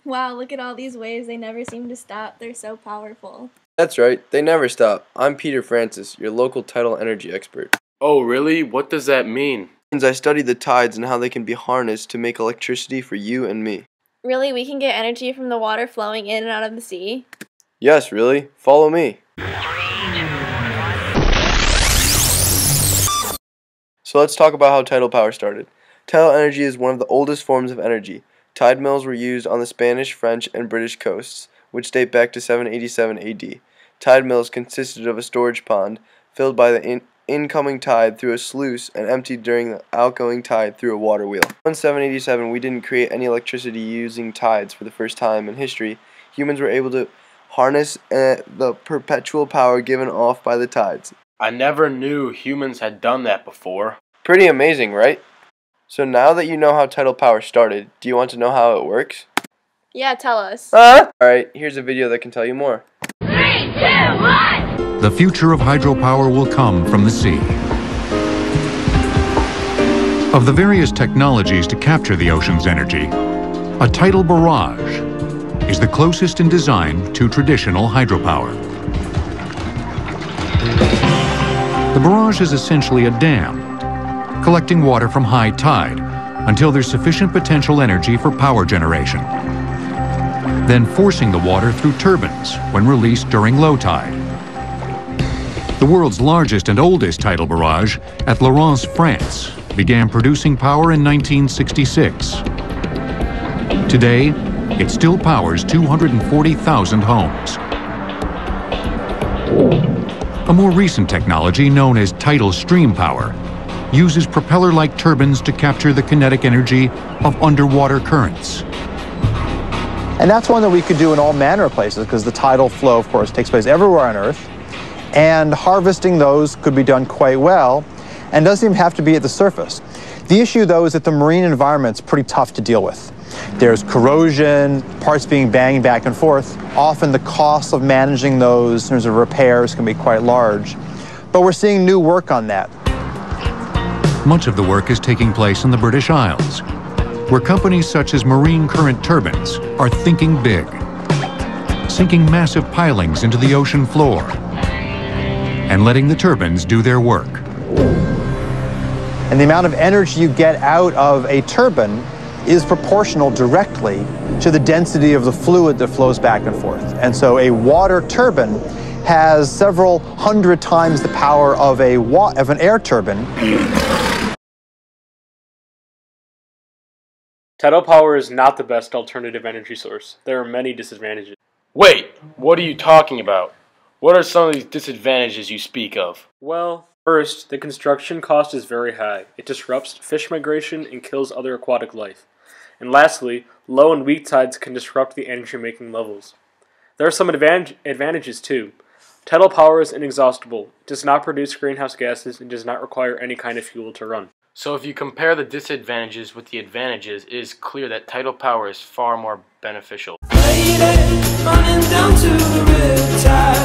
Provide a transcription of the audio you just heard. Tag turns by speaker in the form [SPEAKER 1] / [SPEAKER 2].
[SPEAKER 1] Wow, look at all these waves. They never seem to stop. They're so powerful.
[SPEAKER 2] That's right, they never stop. I'm Peter Francis, your local tidal energy expert.
[SPEAKER 3] Oh, really? What does that mean?
[SPEAKER 2] I study the tides and how they can be harnessed to make electricity for you and me.
[SPEAKER 1] Really? We can get energy from the water flowing in and out of the sea?
[SPEAKER 2] Yes, really. Follow me. So let's talk about how tidal power started. Tidal energy is one of the oldest forms of energy. Tide mills were used on the Spanish, French, and British coasts, which date back to 787 AD. Tide mills consisted of a storage pond filled by the incoming tide through a sluice and emptied during the outgoing tide through a water wheel. In 787, we didn't create any electricity using tides for the first time in history. Humans were able to harness the perpetual power given off by the tides.
[SPEAKER 3] I never knew humans had done that before.
[SPEAKER 2] Pretty amazing, right? So now that you know how tidal power started, do you want to know how it works?
[SPEAKER 1] Yeah, tell us.
[SPEAKER 2] Alright, here's a video that can tell you more.
[SPEAKER 4] 3, 2, 1!
[SPEAKER 5] The future of hydropower will come from the sea. Of the various technologies to capture the ocean's energy, a tidal barrage is the closest in design to traditional hydropower. The barrage is essentially a dam, collecting water from high tide until there's sufficient potential energy for power generation, then forcing the water through turbines when released during low tide. The world's largest and oldest tidal barrage at Lorence, France, began producing power in 1966. Today, it still powers 240,000 homes. A more recent technology known as tidal stream power uses propeller-like turbines to capture the kinetic energy of underwater currents.
[SPEAKER 6] And that's one that we could do in all manner of places because the tidal flow, of course, takes place everywhere on Earth. And harvesting those could be done quite well and doesn't even have to be at the surface. The issue, though, is that the marine environment's pretty tough to deal with. There's corrosion, parts being banged back and forth. Often the cost of managing those in terms of repairs can be quite large. But we're seeing new work on that.
[SPEAKER 5] Much of the work is taking place in the British Isles, where companies such as Marine Current Turbines are thinking big, sinking massive pilings into the ocean floor and letting the turbines do their work.
[SPEAKER 6] And the amount of energy you get out of a turbine is proportional directly to the density of the fluid that flows back and forth. And so a water turbine has several hundred times the power of an air turbine.
[SPEAKER 7] Tidal power is not the best alternative energy source. There are many disadvantages.
[SPEAKER 3] Wait, what are you talking about? What are some of these disadvantages you speak of?
[SPEAKER 7] Well, first, the construction cost is very high. It disrupts fish migration and kills other aquatic life. And lastly, low and weak tides can disrupt the energy-making levels. There are some advantages too. Tidal power is inexhaustible. It does not produce greenhouse gases and does not require any kind of fuel to run.
[SPEAKER 3] So if you compare the disadvantages with the advantages, it is clear that tidal power is far more beneficial.
[SPEAKER 8] Lady, running down to the riptide.